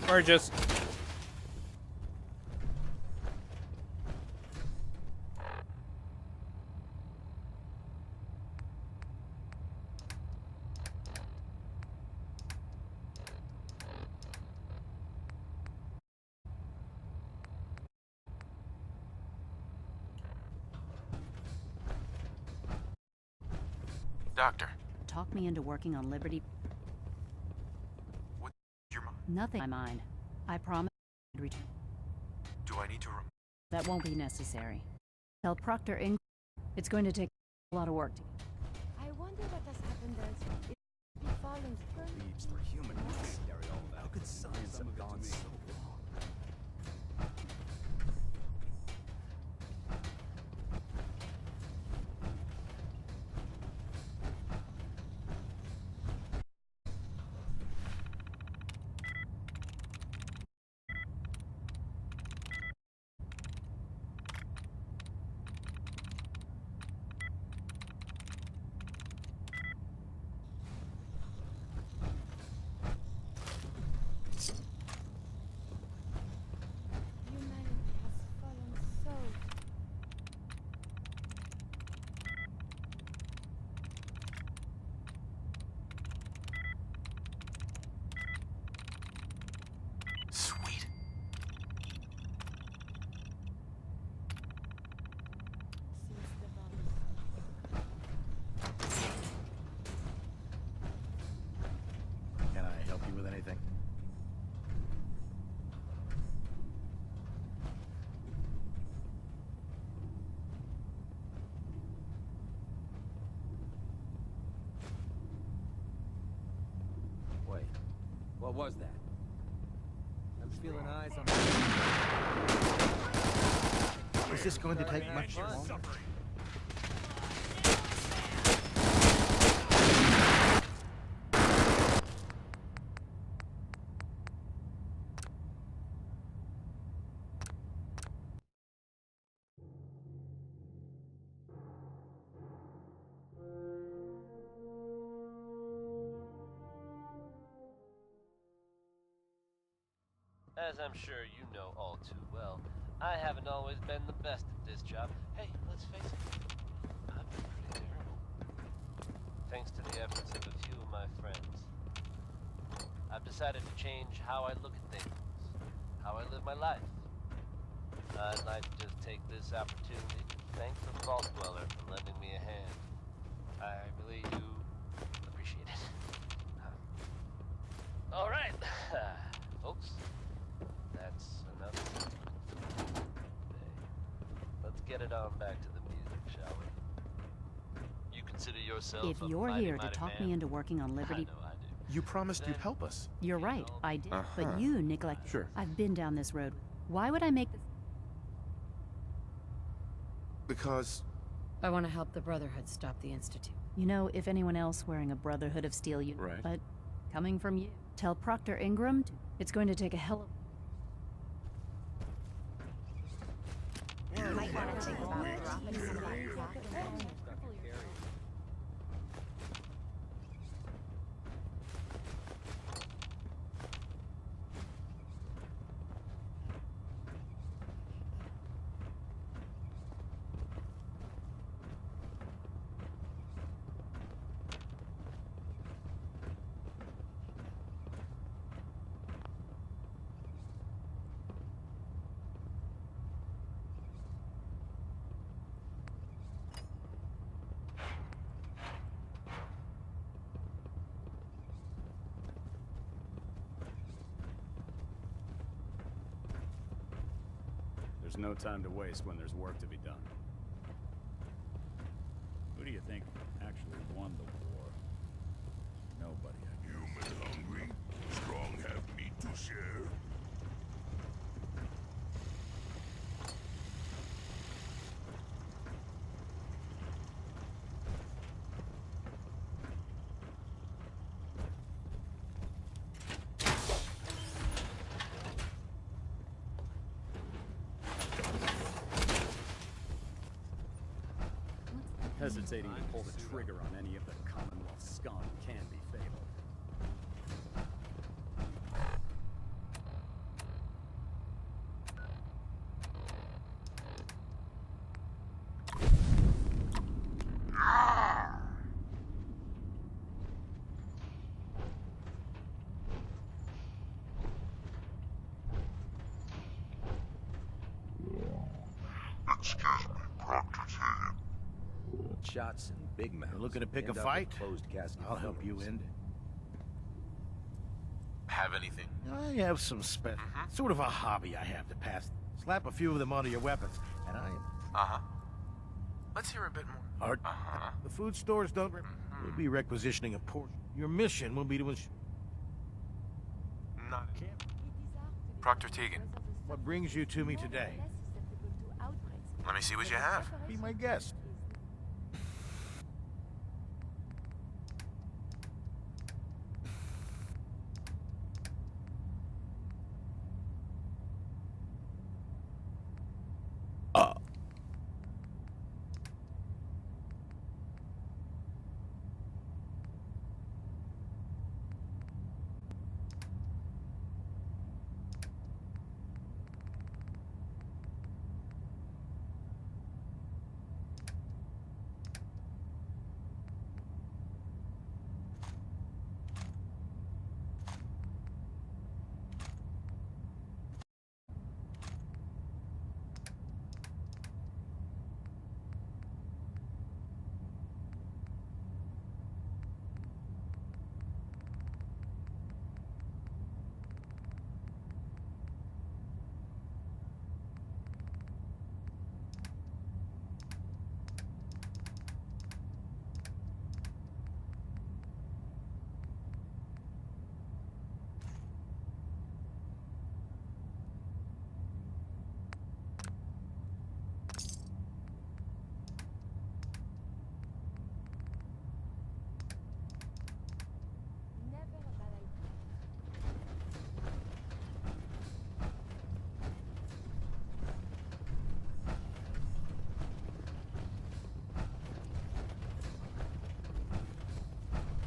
Speaker 1: Or just...
Speaker 12: Doctor.
Speaker 4: Talk me into working on Liberty.
Speaker 12: What's your mind?
Speaker 4: Nothing in my mind. I promise I'd return.
Speaker 12: Do I need to
Speaker 4: That won't be necessary. Tell Proctor It's going to take a lot of work to
Speaker 21: fallen from...
Speaker 17: Leaves for human use. How could science have gone so wrong?
Speaker 21: Humanity has fallen so...
Speaker 12: Sweet.
Speaker 21: since the bomb.
Speaker 17: Can I help you with anything?
Speaker 6: Wait, what was that? I'm feeling eyes on
Speaker 17: Is this going to take much longer?
Speaker 9: As I'm sure you know all too well, I haven't always been the best at this job. Hey, let's face it, I've been pretty terrible. Thanks to the efforts of a few of my friends, I've decided to change how I look at things, how I live my life. I'd like to just take this opportunity to thank the Vault Dweller for lending me a hand. I really do appreciate it. All right, folks. That's enough for today. Let's get it on back to the music, shall we? You consider yourself
Speaker 4: If
Speaker 9: a
Speaker 4: you're
Speaker 9: mighty,
Speaker 4: here to
Speaker 9: mighty
Speaker 4: talk
Speaker 9: man?
Speaker 4: me into working on Liberty...
Speaker 9: I know I do.
Speaker 10: You promised you'd help us.
Speaker 4: You're right, I did.
Speaker 10: Uh-huh.
Speaker 4: But you neglect...
Speaker 10: Sure.
Speaker 4: I've been down this road. Why would I make this...
Speaker 10: Because...
Speaker 3: I want to help the Brotherhood stop the Institute.
Speaker 4: You know, if anyone else wearing a Brotherhood of Steel...
Speaker 10: Right.
Speaker 4: But coming from you, tell Proctor Ingram it's going to take a hell of...
Speaker 5: You might want to think about dropping some of that crack and
Speaker 7: There's no time to waste when there's work to be done. Who do you think actually won the war? Nobody.
Speaker 13: Human hungry, strong have meat to share.
Speaker 7: Hesitating to pull the trigger on any of the Commonwealth scum can be fatal.
Speaker 13: Excuse me, Proctor's here.
Speaker 6: Shots and big mouths.
Speaker 17: You're looking to pick a
Speaker 6: end up
Speaker 17: fight?
Speaker 6: with closed casket
Speaker 17: I'll help you
Speaker 6: funerals.
Speaker 17: end it.
Speaker 12: Have anything?
Speaker 17: I have some sort of a hobby I have to pass. Slap a few of them onto your weapons, and I am...
Speaker 12: Uh-huh. Let's hear a bit more.
Speaker 17: Art. The food stores don't...
Speaker 11: We'll be requisitioning a port. Your mission will be to ensure...
Speaker 12: Not Proctor Tegan.
Speaker 11: What brings you to me today?
Speaker 12: Let me see what you have.
Speaker 11: Be my guest.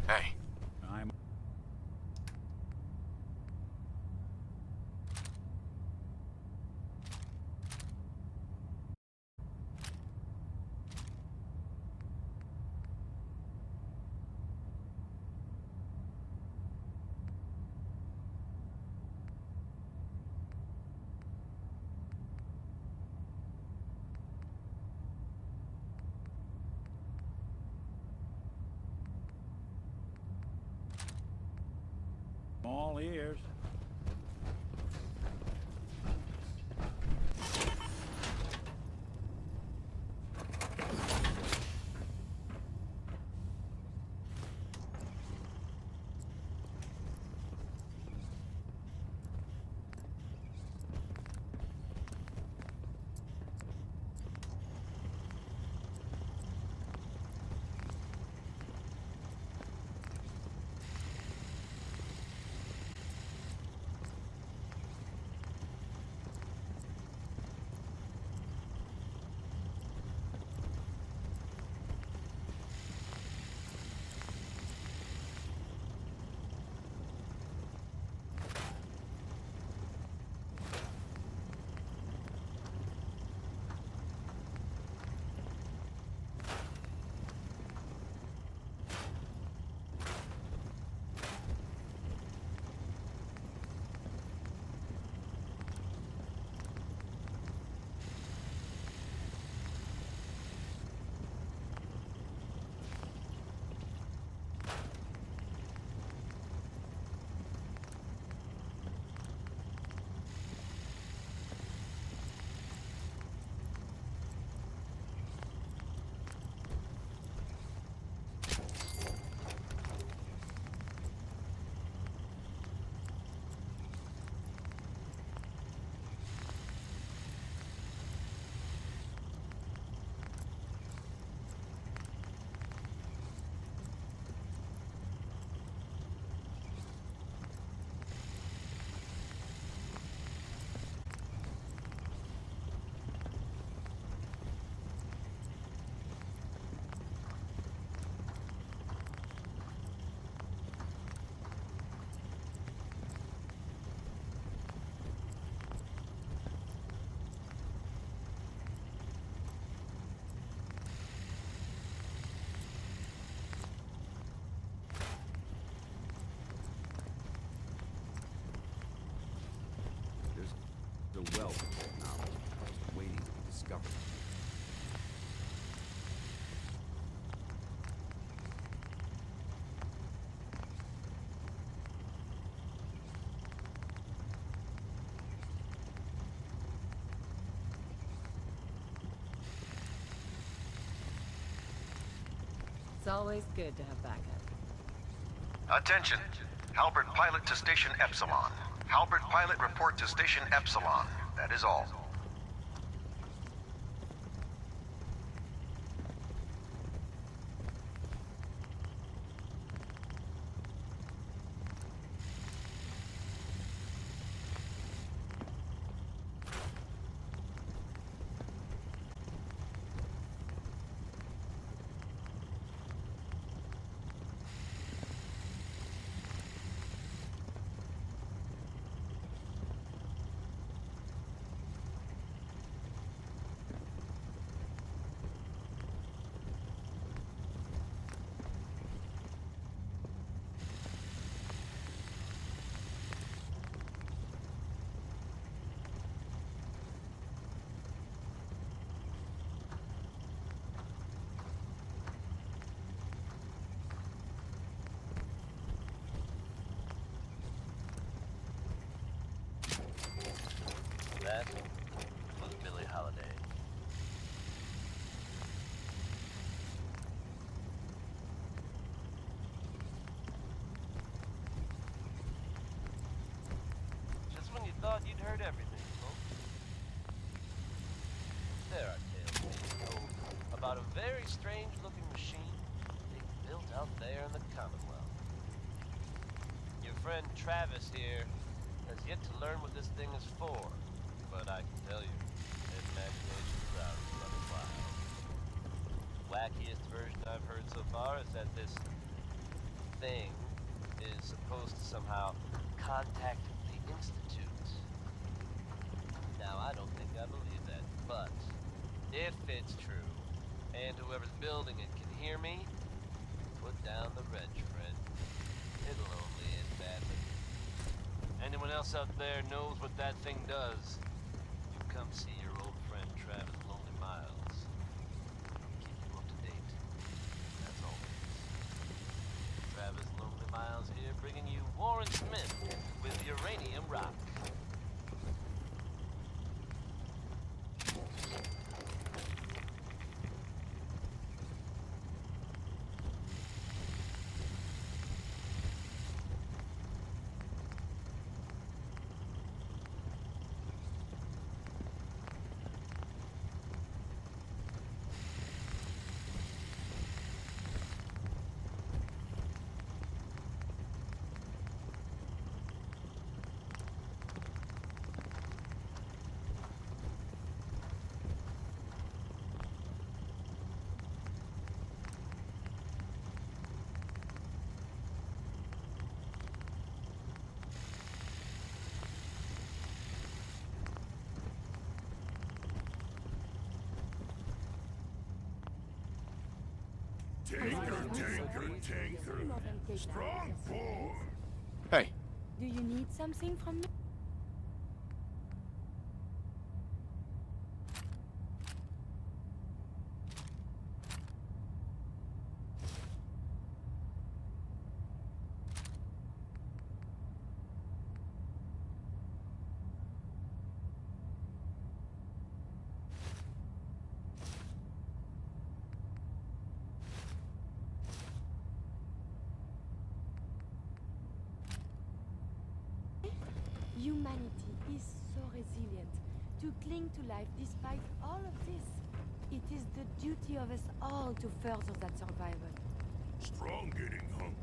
Speaker 12: Hey.
Speaker 10: I'm... All ears.
Speaker 3: always good to have backup.
Speaker 8: Attention. Halbert pilot to Station Epsilon. Halbert pilot report to Station Epsilon. That is all.
Speaker 9: That was Billie Holiday. Just when you thought you'd heard everything, folks. There are tales being told about a very strange-looking machine being built out there in the Commonwealth. Your friend Travis here has yet to learn what this thing is for. But I can tell you, his imagination's out running wild. The wackiest version I've heard so far is that this thing is supposed to somehow contact the Institute. Now, I don't think I believe that, but if it's true, and whoever's building it can hear me, put down the wrench, friend. It'll only end badly. Anyone else out there knows what that thing does? Come see your old friend Travis Lonely Miles. Keep you up to date. That's all. Travis Lonely Miles here, bringing you Warren Smith with Uranium Rock.
Speaker 13: Tanker. Strong pull.
Speaker 22: Hey.
Speaker 21: Do you need something from me? Humanity is so resilient to cling to life despite all of this. It is the duty of us all to further that survival.
Speaker 13: Strong getting hungry.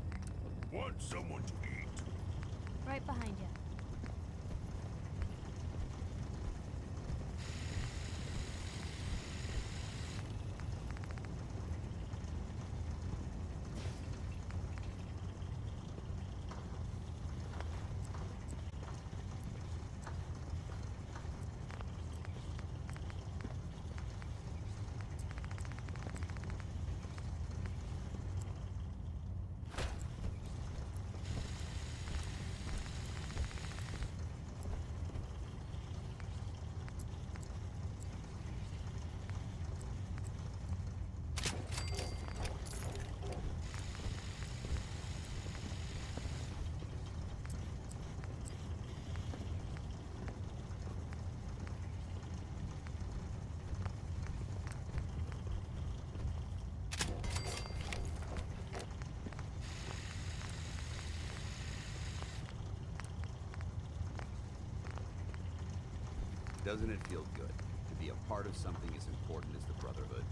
Speaker 13: Want someone to eat.
Speaker 4: Right behind you.
Speaker 18: Doesn't it feel good to be a part of something as important as the Brotherhood?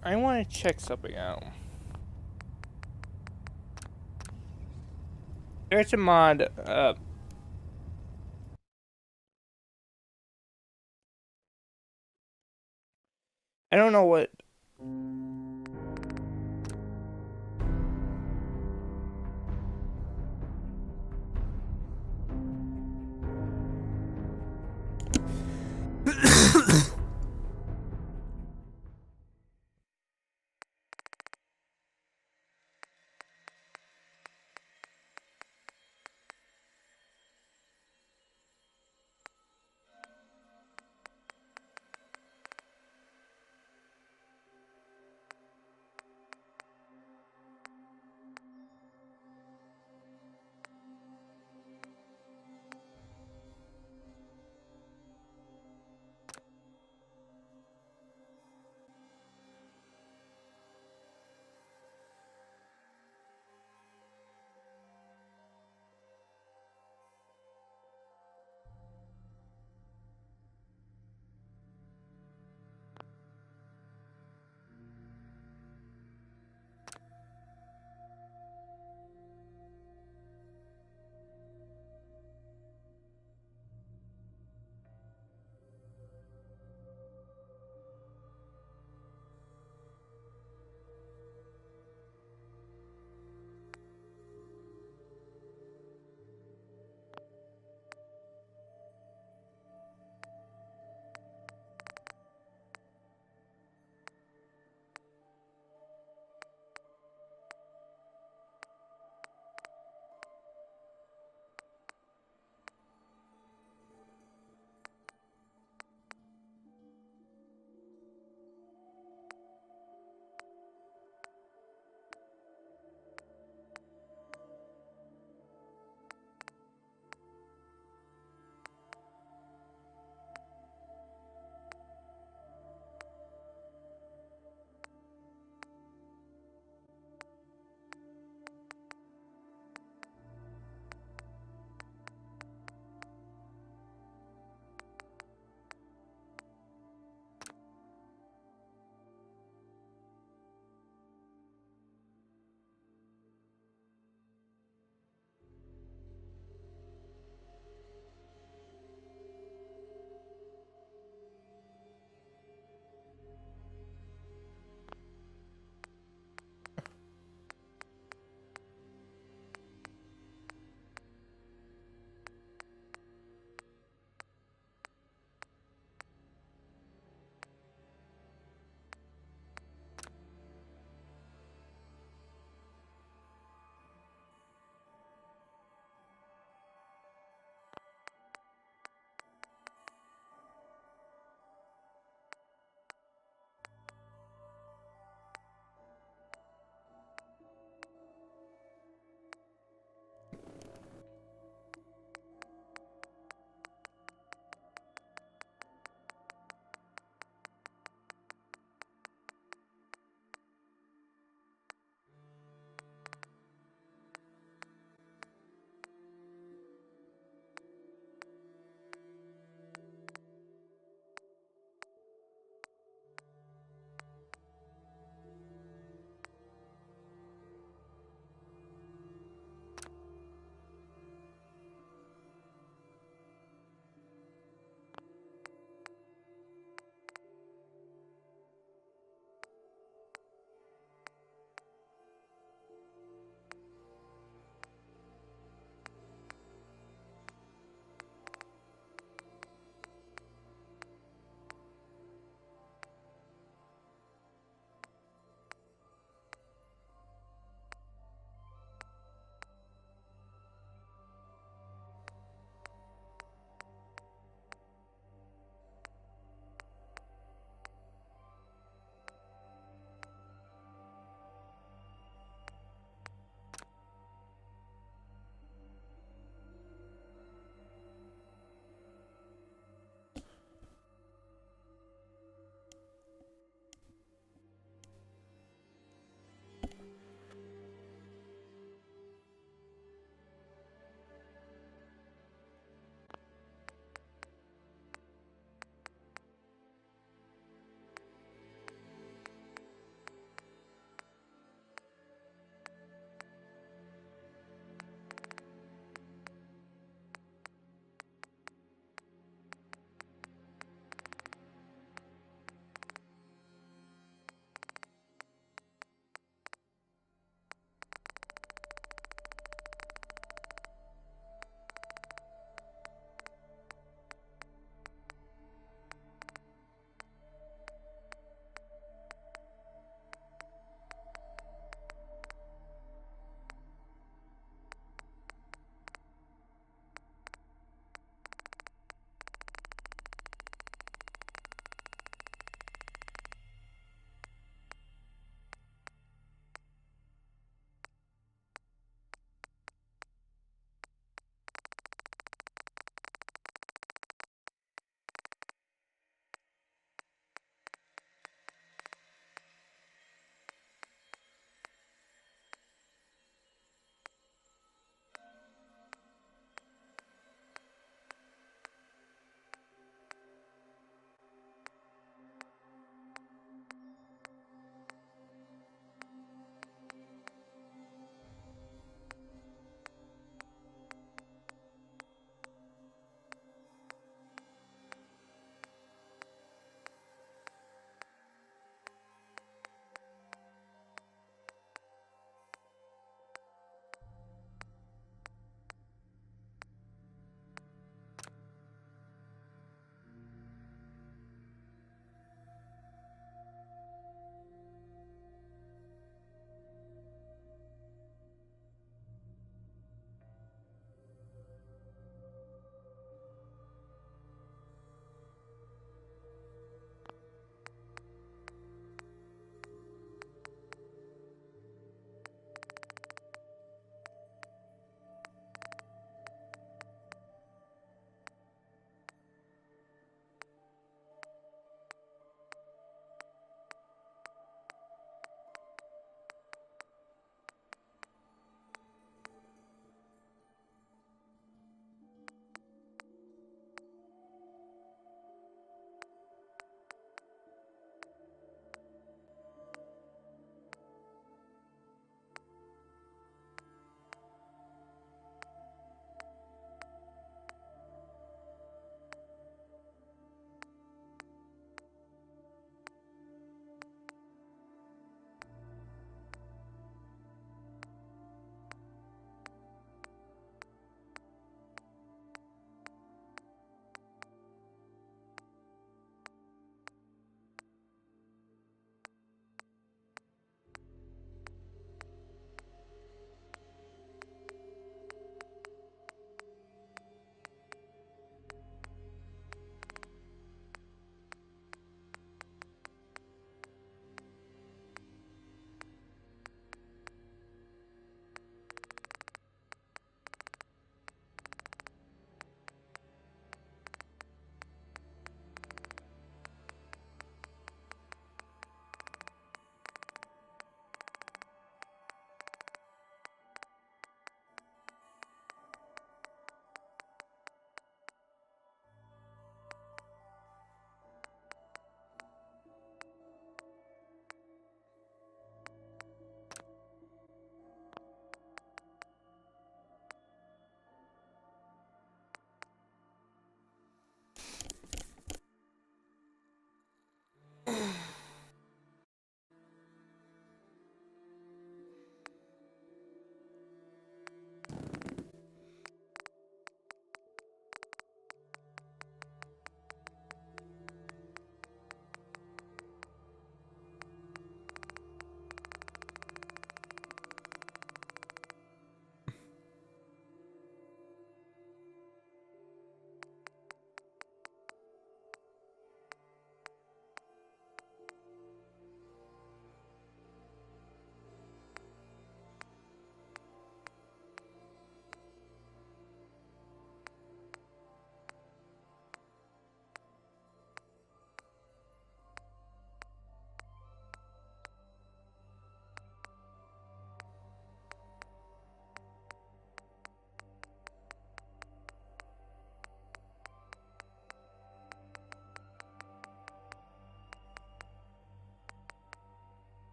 Speaker 1: I want to check something out. There's a mod, I don't know what.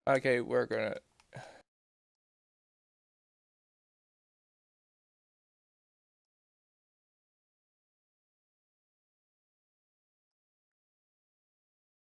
Speaker 1: Okay, we're gonna